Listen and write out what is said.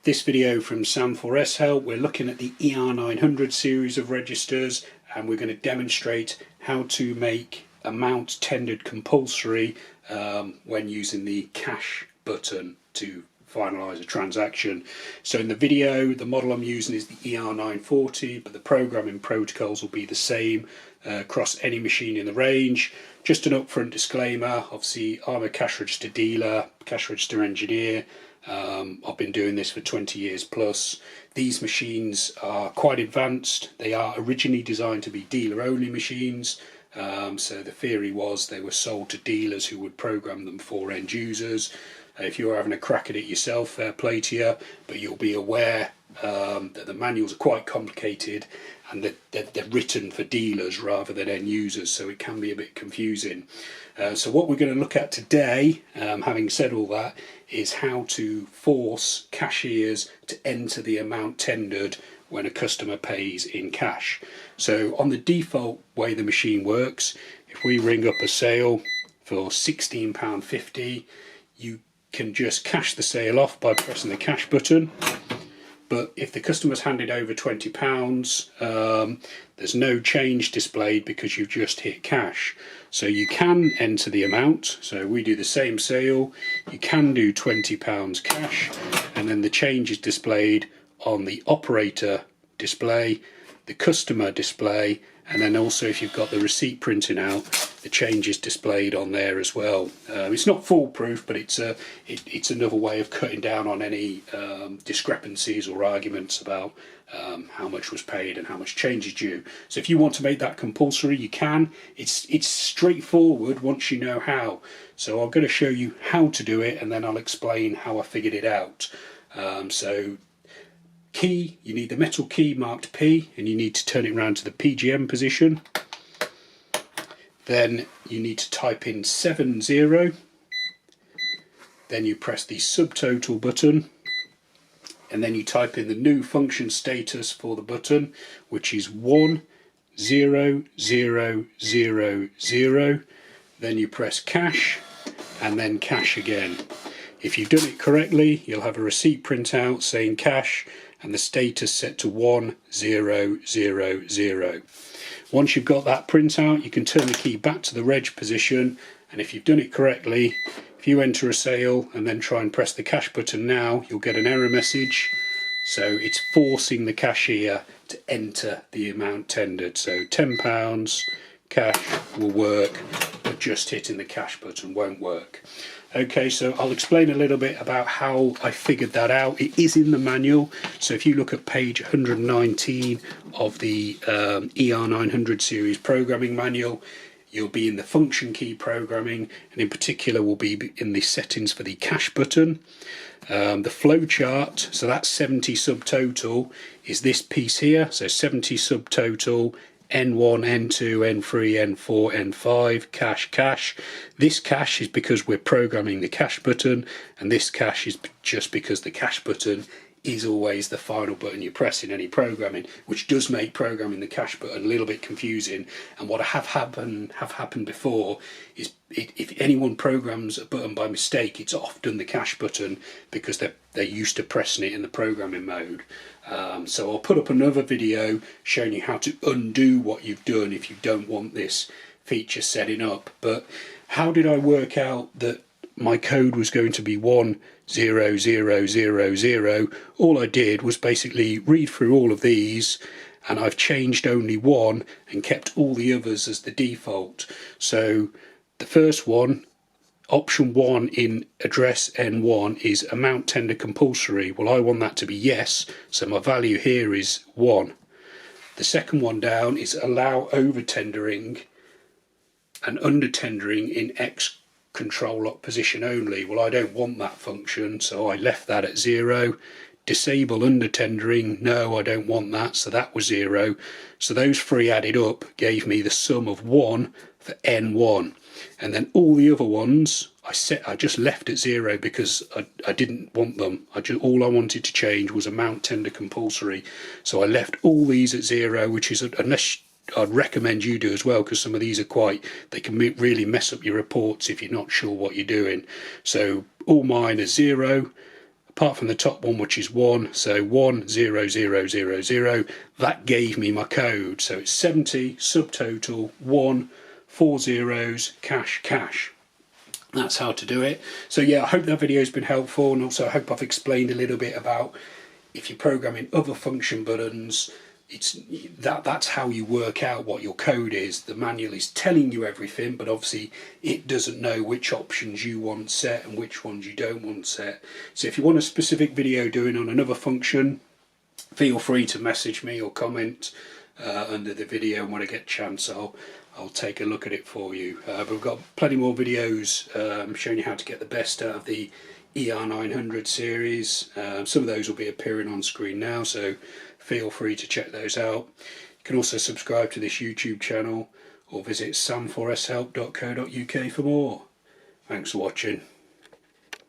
This video from Sam4S Help, we're looking at the ER-900 series of registers, and we're going to demonstrate how to make amount tendered compulsory when using the cash button to finalise a transaction. So in the video, the model I'm using is the ER-940, but the programming protocols will be the same across any machine in the range. Just an upfront disclaimer, obviously I'm a cash register dealer, cash register engineer. I've been doing this for 20 years plus. These machines are quite advanced. They are originally designed to be dealer only machines. So the theory was they were sold to dealers who would program them for end users. If you're having a crack at it yourself, fair play to you, but you'll be aware that the manuals are quite complicated and that they're written for dealers rather than end users, so it can be a bit confusing. So what we're going to look at today, having said all that, is how to force cashiers to enter the amount tendered when a customer pays in cash. So on the default way the machine works, if we ring up a sale for £16.50, you can just cash the sale off by pressing the cash button. But if the customer's handed over £20, there's no change displayed because you've just hit cash. So you can enter the amount. So we do the same sale, you can do £20 cash, and then the change is displayed on the operator display, the customer display, and then also if you've got the receipt printing out, the change is displayed on there as well. It's not foolproof, but it's another way of cutting down on any discrepancies or arguments about how much was paid and how much change is due. So if you want to make that compulsory, you can. It's straightforward once you know how. So I'm going to show you how to do it, and then I'll explain how I figured it out. So key, you need the metal key marked P, and you need to turn it around to the PGM position. Then you need to type in 70, then you press the subtotal button, and then you type in the new function status for the button, which is 10000. Then you press cash, and then cash again. If you've done it correctly, you'll have a receipt printout saying cash and the status set to 1000. Once you've got that printout, you can turn the key back to the reg position, and if you've done it correctly, if you enter a sale and then try and press the cash button now, you'll get an error message. So it's forcing the cashier to enter the amount tendered. So £10 cash will work, but just hitting the cash button won't work. Okay, so I'll explain a little bit about how I figured that out. It is in the manual, so if you look at page 119 of the ER-900 series programming manual, you'll be in the function key programming, and in particular will be in the settings for the cash button. The flow chart, so that's 70 subtotal, is this piece here, so 70 subtotal, N1, N2, N3, N4, N5, cash. This cash is because we're programming the cash button, and this cash is just because the cash button is always the final button you press in any programming, which does make programming the cash button a little bit confusing. And what have happened before is if anyone programs a button by mistake, it's often the cash button because they're used to pressing it in the programming mode. So I'll put up another video showing you how to undo what you've done if you don't want this feature setting up. But how did I work out that my code was going to be 10000? All I did was basically read through all of these, and I've changed only one and kept all the others as the default. So the first one, option 1 in address N1, is amount tender compulsory. Well, I want that to be yes, so my value here is 1. The second one down is allow over tendering and under tendering in X control lock position only. Well, I don't want that function, so I left that at 0. Disable under tendering, no, I don't want that, so that was 0. So those three added up gave me the sum of 1 for N1, and then all the other ones I just left at 0 because I didn't want them. All I wanted to change was amount tender compulsory, so I left all these at 0, which is, unless I'd recommend you do as well, because some of these are they can really mess up your reports if you're not sure what you're doing. So all mine are 0, apart from the top one, which is 1, so 10000, that gave me my code. So it's 70 subtotal 1 4 zeros cash. That's how to do it. So yeah, I hope that video has been helpful, and also I hope I've explained a little bit about if you're programming other function buttons, that's how you work out what your code is. The manual is telling you everything, but obviously it doesn't know which options you want set and which ones you don't want set. So if you want a specific video doing on another function, feel free to message me or comment under the video, and when I get a chance I'll take a look at it for you. But we've got plenty more videos showing you how to get the best out of the ER-900 series. Some of those will be appearing on screen now, so feel free to check those out. You can also subscribe to this YouTube channel or visit sam4shelp.co.uk for more. Thanks for watching.